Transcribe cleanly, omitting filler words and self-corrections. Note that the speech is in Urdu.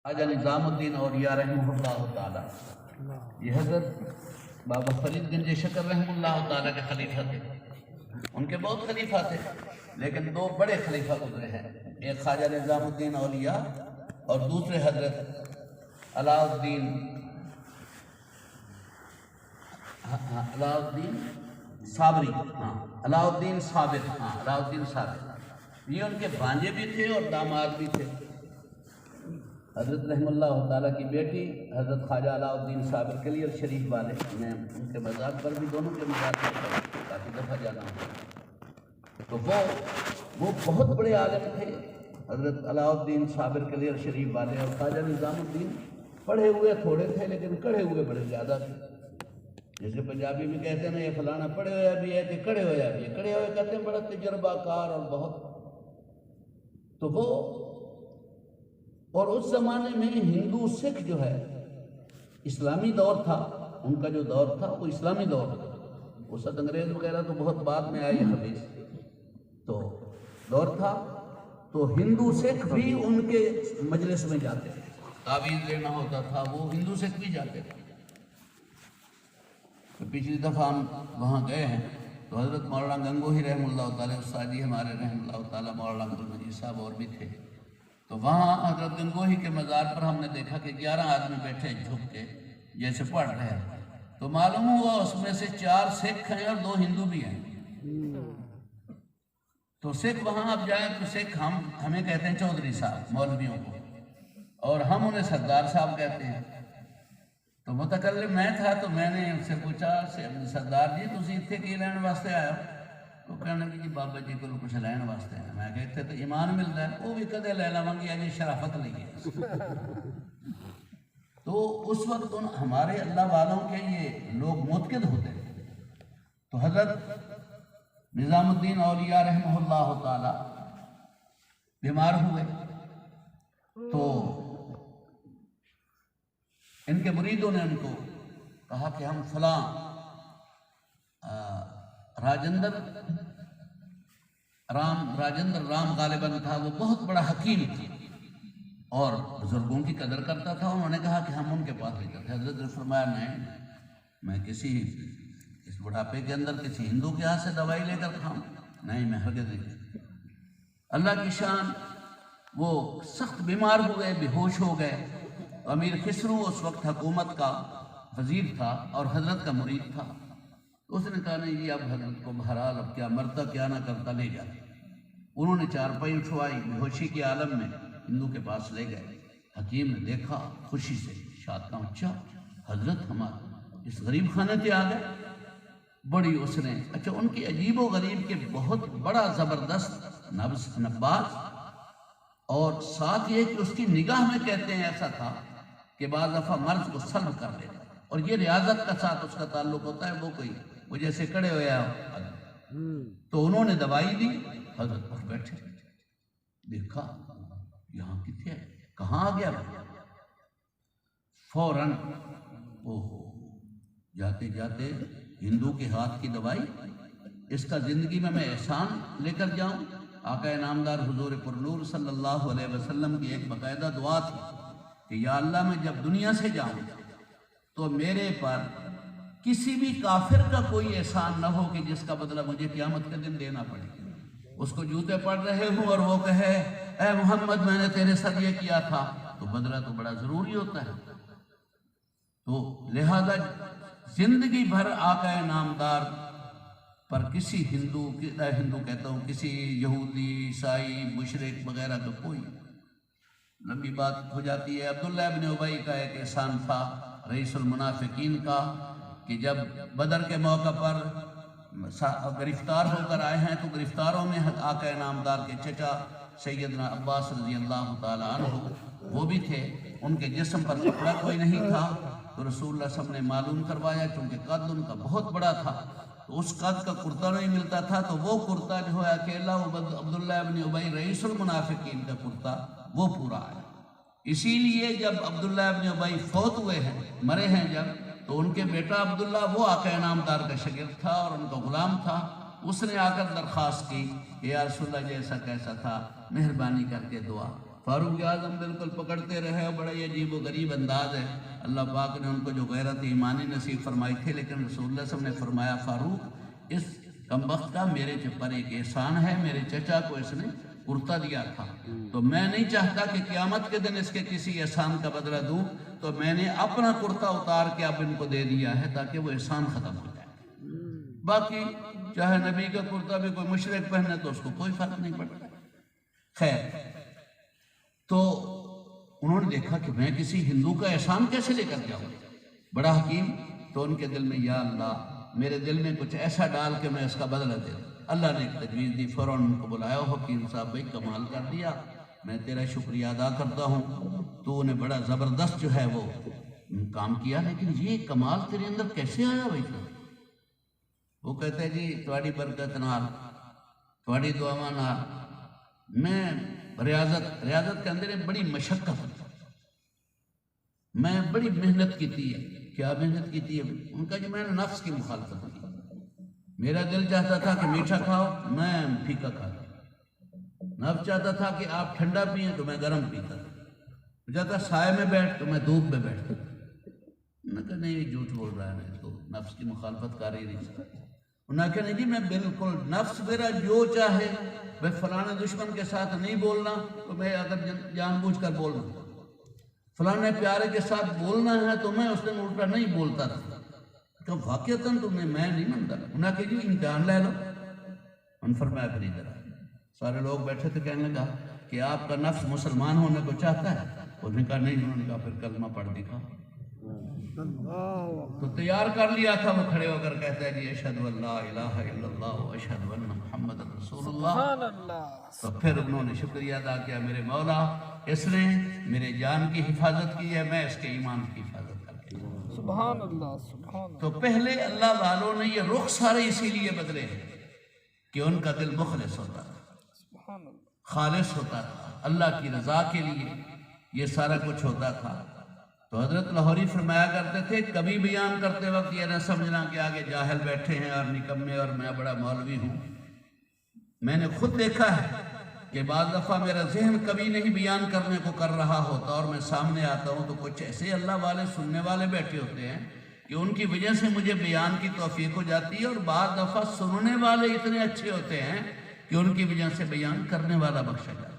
خواجہ نظام الدین اولیاء رحمہ اللہ تعالی یہ حضرت بابا فرید گنج شکر رحمہ اللہ تعالی کے خلیفہ تھے. ان کے بہت خلیفہ تھے لیکن دو بڑے خلیفہ گزرے ہیں. ایک خواجہ نظام الدین اولیاء اور دوسرے حضرت علاء الدین صابری. علاء الدین صابر یہ ان کے بھانجے بھی تھے اور داماد بھی تھے. حضرت رحمہ اللہ تعالیٰ کی بیٹی حضرت خواجہ علاء الدین صابر کلیئر شریف والے، میں ان کے مزار پر بھی دونوں کے مزار پر کافی دفعہ جانا ہوں. تو وہ بہت بڑے عالم تھے حضرت علاء الدین صابر کلیئر شریف والے. اور خواجہ نظام الدین پڑھے ہوئے تھوڑے تھے لیکن کڑھے ہوئے بڑے زیادہ تھے. جیسے پنجابی میں کہتے ہیں نا یہ فلانا پڑھے ہوا بھی ہے کہ کڑھے ہویا بھی ہے. کڑھے ہوئے کہتے ہیں بڑا تجربہ کار اور بہت. تو وہ اور اس زمانے میں ہندو سکھ جو ہے اسلامی دور تھا، ان کا جو دور تھا وہ اسلامی دور تھا. وہ سب انگریز وغیرہ تو بہت بعد میں آئی خبیث تو دور تھا. تو ہندو سکھ بھی ان کے مجلس میں جاتے تھے. تعویذ لینا ہوتا تھا وہ ہندو سکھ بھی جاتے تھے. تو پچھلی دفعہ ہم وہاں گئے ہیں تو حضرت مولانا گنگوہی رحمہ اللہ تعالیٰ استاد جی ہمارے رحمہ اللہ تعالیٰ مولانا عبدالمجید صاحب اور بھی تھے. تو وہاں حضرت گنگوہی کے مزار پر ہم نے دیکھا کہ 11 آدمی بیٹھے جھک کے جیسے پڑھ رہے ہیں. تو معلوم ہوا اس میں سے 4 سکھ ہیں اور 2 ہندو بھی ہیں. تو سکھ وہاں اب جائیں تو سکھ ہمیں کہتے ہیں چودھری صاحب مولویوں کو، اور ہم انہیں سردار صاحب کہتے ہیں. تو متکلم میں تھا تو میں نے ان سے پوچھا سردار جی تسی اتنے کی لین واسطے آئے ہو؟ تو کہنے لگے جی بابا جی کو کچھ لین واسطے ہیں. میں کہتے تو ایمان ملتا ہے وہ بھی کدے لے لوں گی اجی شرافت لیے. تو اس وقت ہمارے اللہ والوں کے یہ لوگ متقد ہوتے ہیں. تو حضرت نظام الدین اولیاء رحمہ اللہ تعالی بیمار ہوئے تو ان کے مریدوں نے ان کو کہا کہ ہم فلاں راجندر رام غالباً تھا، وہ بہت بڑا حکیم تھا اور بزرگوں کی قدر کرتا تھا. انہوں نے کہا کہ ہم ان کے پاس لے جاتے. حضرت نے فرمایا نہیں، میں اس بڑھاپے کے اندر کسی ہندو کے ہاتھ سے دوائی لے کر کھاؤں؟ نہیں، میں ہرگز نہیں. اللہ کی شان وہ سخت بیمار ہوئے، بے ہوش ہو گئے. امیر خسرو اس وقت حکومت کا وزیر تھا اور حضرت کا مرید تھا. اس نے کہا نہیں جی اب حضرت کو بہرحال اب کیا مرتا کیا نہ کرتا لے جاتے. انہوں نے چارپائی اٹھوائی، بے ہوشی کے عالم میں ہندو کے پاس لے گئے. حکیم نے دیکھا خوشی سے شاد کہا اچھا حضرت ہمارے اس غریب خانے پہ آ گئے. بڑی اس نے اچھا ان کی عجیب و غریب کے بہت بڑا زبردست نباز، اور ساتھ یہ کہ اس کی نگاہ میں کہتے ہیں ایسا تھا کہ بعض دفعہ مرض کو سلب کر لیتا. اور یہ ریاضت کا ساتھ اس کا تعلق ہوتا ہے. وہ جیسے کڑے ہوئے تو انہوں نے دوائی دی. حضرت اٹھ بیٹھے، دیکھا یہاں کتنے کہاں آ گیا فوراً جاتے جاتے ہندو کے ہاتھ کی دوائی. اس کا زندگی میں احسان لے کر جاؤں. آقا نامدار حضور پرنور صلی اللہ علیہ وسلم کی ایک باقاعدہ دعا تھی کہ یا اللہ میں جب دنیا سے جاؤں تو میرے پر کسی بھی کافر کا کوئی احسان نہ ہو کہ جس کا بدلہ مجھے قیامت کے دن دینا پڑے. اس کو جوتے پڑ رہے ہوں اور وہ کہے اے محمد میں نے تیرے ساتھ یہ کیا تھا، تو بدلہ تو بڑا ضروری ہوتا ہے. تو لہذا زندگی بھر آقا نامدار پر کسی ہندو کہتا ہوں کسی یہودی عیسائی مشرک وغیرہ کا کوئی لمبی بات ہو جاتی ہے. عبداللہ ابن ابی کا ایک احسان تھا رئیس المنافقین کا کہ جب بدر کے موقع پر گرفتار ہو کر آئے ہیں تو گرفتاروں میں آقا نامدار کے چچا سیدنا عباس رضی اللہ تعالی عنہ وہ بھی تھے. ان کے جسم پر کپڑا کوئی نہیں تھا تو رسول اللہ صلی اللہ علیہ وسلم نے معلوم کروایا چونکہ قد ان کا بہت بڑا تھا تو اس قد کا کرتا نہیں ملتا تھا. تو وہ کرتا جو ہے اکیلا عبداللہ ابن ابی رئیس المنافقین کا کرتا وہ پورا آیا. اسی لیے جب عبداللہ ابن ابی فوت ہوئے ہیں مرے ہیں جب تو ان کے بیٹا عبداللہ وہ آقا نامدار کا شاگرد تھا اور ان کا غلام تھا. اس نے آ کر درخواست کی کہ یا رسول اللہ جیسا کیسا تھا مہربانی کر کے دعا. فاروق اعظم بالکل پکڑتے رہے، بڑا یہ عجیب و غریب انداز ہے۔ اللہ پاک نے ان کو جو غیرت ایمانی نصیب فرمائی تھی، لیکن رسول اللہ صلی اللہ علیہ وسلم نے فرمایا فاروق اس کمبخت کا میرے پر ایک احسان ہے، میرے چچا کو اس نے کرتا دیا تھا، تو میں نہیں چاہتا کہ قیامت کے دن اس کے کسی احسان کا بدلہ دوں، تو میں نے اپنا کرتا اتار کے اب ان کو دے دیا ہے تاکہ وہ احسان ختم ہو جائے۔ باقی چاہے نبی کا کرتا بھی کوئی مشرک پہنے تو اس کو کوئی فرق نہیں پڑتا۔ خیر، تو انہوں نے دیکھا کہ میں کسی ہندو کا احسان کیسے لے کر جاؤں، بڑا حکیم، تو ان کے دل میں یا اللہ میرے دل میں کچھ ایسا ڈال کہ میں اس کا بدلہ دے دوں۔ اللہ نے ایک تجویز دی، فوراً ان کو بلایا، حکیم صاحب بھائی کمال کر دیا، میں تیرا شکریہ ادا کرتا ہوں، تو نے بڑا زبردست جو ہے وہ کام کیا، لیکن یہ کمال تیرے اندر کیسے آیا بھائی؟ وہ کہتے ہیں جی تھوڑی برکت نال، تھوڑی دعا نال، میں ریاضت کے اندر ایک بڑی مشقت، میں بڑی محنت کی ہے۔ کیا محنت کی ہے؟ ان کا جی میں نے نفس کی مخالفت کی، میرا دل چاہتا تھا کہ میٹھا کھاؤ، میں پھیکا کھاتا، نفس چاہتا تھا کہ آپ ٹھنڈا پئیں تو میں گرم پیتا تھا، چاہتا سائے میں بیٹھ تو میں دھوپ میں بیٹھتا تھا۔ انہوں نے کہا نہیں یہ جھوٹ بول رہا ہے، تو نفس کی مخالفت کر ہی نہیں سکتا۔ انہوں نے کہا نہیں جی میں بالکل نفس میرا جو چاہے، میں فلانے دشمن کے ساتھ نہیں بولنا تو میں اگر جان بوجھ کر بولنا، فلانے پیارے کے ساتھ بولنا ہے تو میں اس دن الٹا نہیں بولتا تھا۔ کہ واقعتاً تمہیں میں نہیں منتا۔ انہوں نے کہا جی امتحان لے لو۔ ان فرمایا پھر ادھر آئے، سارے لوگ بیٹھے تھے، کہنے لگا کہ آپ کا نفس مسلمان ہونے کو چاہتا ہے؟ انہوں نے کہا نہیں۔ انہوں نے کہا پھر کلمہ پڑھ دکھا۔ تو تیار کر لیا تھا، وہ کھڑے ہو کر کہتا ہے جی اشہد ان لا الہ الا اللہ و اشہد ان محمد رسول اللہ۔ تو پھر انہوں نے شکریہ ادا کیا، میرے مولا اس نے میرے جان کی حفاظت کی ہے، میں اس کے ایمان کی حفاظت کر کے۔ سبحان اللہ، سبحان اللہ۔ تو پہلے اللہ والوں نے یہ رخ سارے اسی لیے بدلے ہیں کہ ان کا دل مخلص ہوتا تھا، سبحان اللہ، خالص ہوتا تھا، اللہ کی رضا کے لیے یہ سارا کچھ ہوتا تھا۔ تو حضرت لاہوری فرمایا کرتے تھے کبھی بیان کرتے وقت یہ نہ سمجھنا کہ آگے جاہل بیٹھے ہیں اور نکمے اور میں بڑا مولوی ہوں۔ میں نے خود دیکھا ہے کہ بعض دفعہ میرا ذہن کبھی نہیں بیان کرنے کو کر رہا ہوتا اور میں سامنے آتا ہوں تو کچھ ایسے اللہ والے سننے والے بیٹھے ہوتے ہیں کہ ان کی وجہ سے مجھے بیان کی توفیق ہو جاتی ہے، اور بعض دفعہ سننے والے اتنے اچھے ہوتے ہیں کہ ان کی وجہ سے بیان کرنے والا بخشا جاتا ہے۔